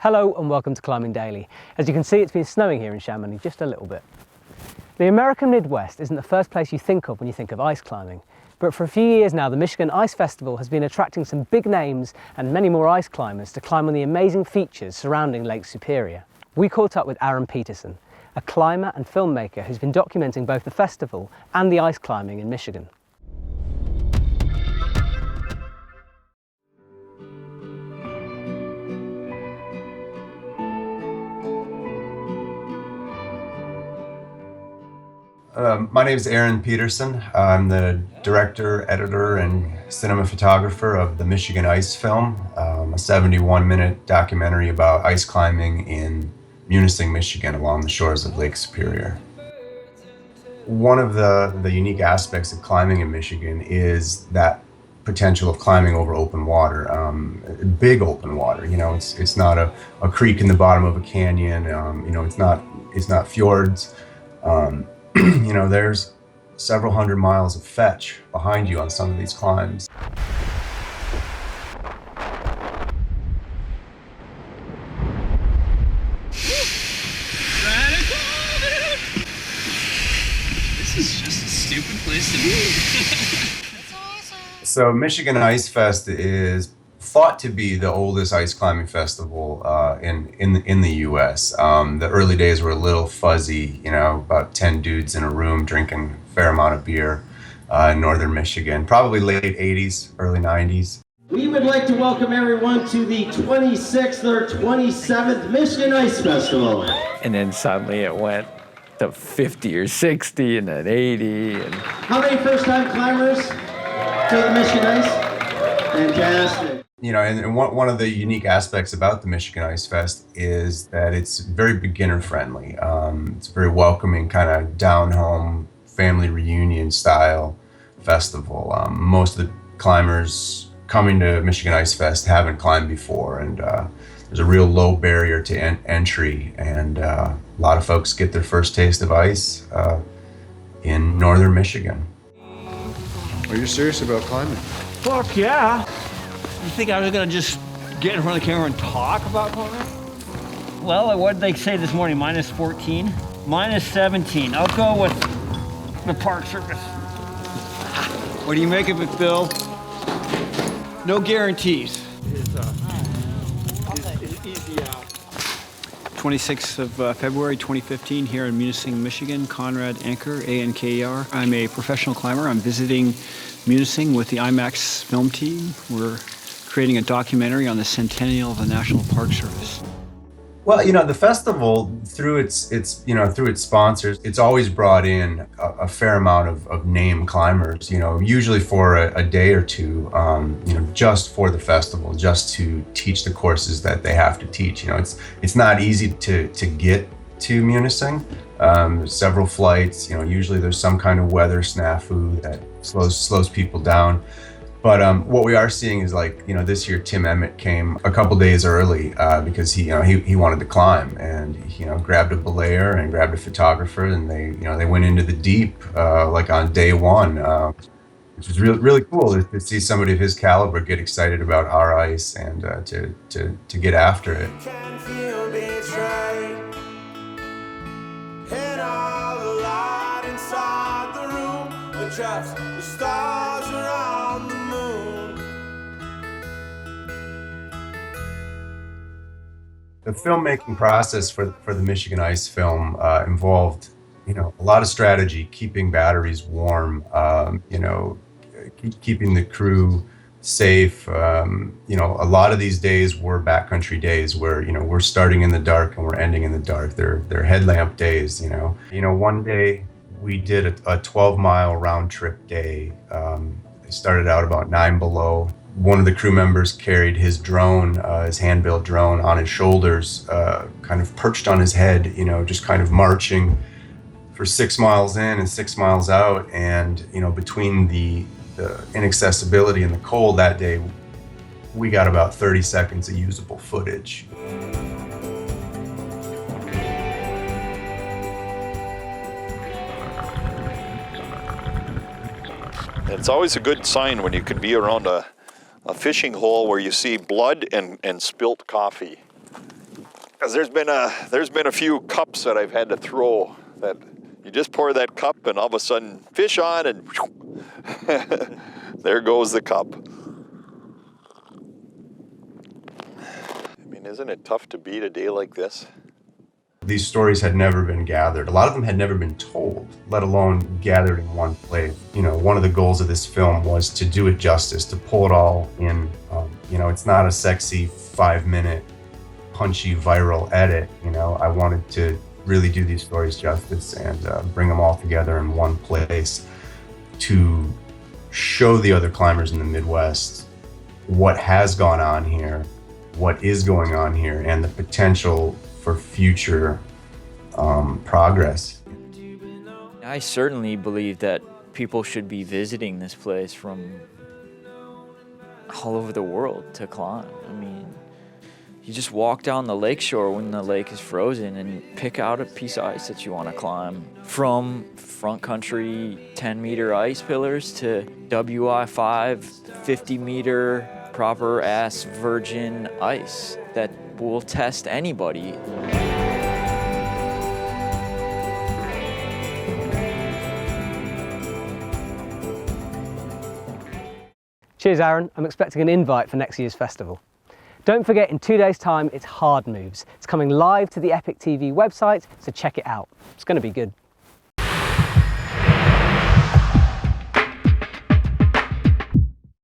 Hello and welcome to Climbing Daily. As you can see, it's been snowing here in Chamonix just a little bit. The American Midwest isn't the first place you think of when you think of ice climbing, but for a few years now the Michigan Ice Festival has been attracting some big names and many more ice climbers to climb on the amazing features surrounding Lake Superior. We caught up with Aaron Peterson, a climber and filmmaker who's been documenting both the festival and the ice climbing in Michigan. My name is Aaron Peterson. I'm the director, editor, and cinema photographer of the Michigan Ice Film, a 71-minute documentary about ice climbing in Munising, Michigan, along the shores of Lake Superior. One of the unique aspects of climbing in Michigan is that potential of climbing over open water, big open water. You know, it's not a creek in the bottom of a canyon. You know, it's not fjords. You know, there's several hundred miles of fetch behind you on some of these climbs. This is just a stupid place to be. That's awesome. So Michigan Ice Fest is thought to be the oldest ice climbing festival in the U.S. The early days were a little fuzzy, you know, about 10 dudes in a room drinking a fair amount of beer in northern Michigan, probably late 80s, early 90s. We would like to welcome everyone to the 26th or 27th Michigan Ice Festival. And then suddenly it went to 50 or 60 and then 80. And how many first-time climbers to the Michigan Ice? Fantastic. You know, and one of the unique aspects about the Michigan Ice Fest is that it's very beginner friendly. It's a very welcoming, kind of down-home, family reunion style festival. Most of the climbers coming to Michigan Ice Fest haven't climbed before, and there's a real low barrier to entry, and a lot of folks get their first taste of ice in northern Michigan. Are you serious about climbing? Fuck yeah. You think I was gonna just get in front of the camera and talk about climbing? Well, what did they say this morning? Minus 14? Minus 17. I'll go with the Park Service. What do you make of it, Bill? No guarantees. It's easy out. 26th of February 2015 here in Munising, Michigan. Conrad Anker, A-N-K-E-R. I'm a professional climber. I'm visiting Munising with the IMAX film team. We're creating a documentary on the centennial of the National Park Service. Well, you know, the festival, through its sponsors, it's always brought in a fair amount of name climbers, you know, usually for a day or two, you know, just for the festival, just to teach the courses that they have to teach. You know, it's not easy to get to Munising. There's several flights, you know, usually there's some kind of weather snafu that slows people down. But what we are seeing is, like, you know, this year Tim Emmett came a couple days early because he wanted to climb, and you know, grabbed a belayer and grabbed a photographer, and they went into the deep like on day one, which was really cool to see somebody of his caliber get excited about our ice and to get after it. The stars around the moon. The filmmaking process for the Michigan Ice Film involved, you know, a lot of strategy, keeping batteries warm, you know, keeping the crew safe. You know, a lot of these days were backcountry days where, you know, we're starting in the dark and we're ending in the dark. They're headlamp days, you know. You know, one day we did a 12-mile round trip day. They started out about 9 below. One of the crew members carried his drone, his hand-built drone, on his shoulders, kind of perched on his head, you know, just kind of marching for 6 miles in and 6 miles out. And, you know, between the inaccessibility and the cold that day, we got about 30 seconds of usable footage. It's always a good sign when you can be around a fishing hole where you see blood and spilt coffee. Because there's been a few cups that I've had to throw that you just pour that cup and all of a sudden fish on and there goes the cup. I mean, isn't it tough to beat a day like this? These stories had never been gathered. A lot of them had never been told, let alone gathered in one place. You know, one of the goals of this film was to do it justice, to pull it all in. You know, it's not a sexy 5-minute punchy viral edit. You know, I wanted to really do these stories justice and bring them all together in one place to show the other climbers in the Midwest what has gone on here, what is going on here, and the potential for future progress. I certainly believe that people should be visiting this place from all over the world to climb. I mean, you just walk down the lakeshore when the lake is frozen and pick out a piece of ice that you want to climb. From front country 10-meter ice pillars to WI5 50-meter proper ass virgin ice that will test anybody. Cheers, Aaron. I'm expecting an invite for next year's festival. Don't forget, in 2 days' time, it's Hard Moves. It's coming live to the Epic TV website, so check it out. It's going to be good.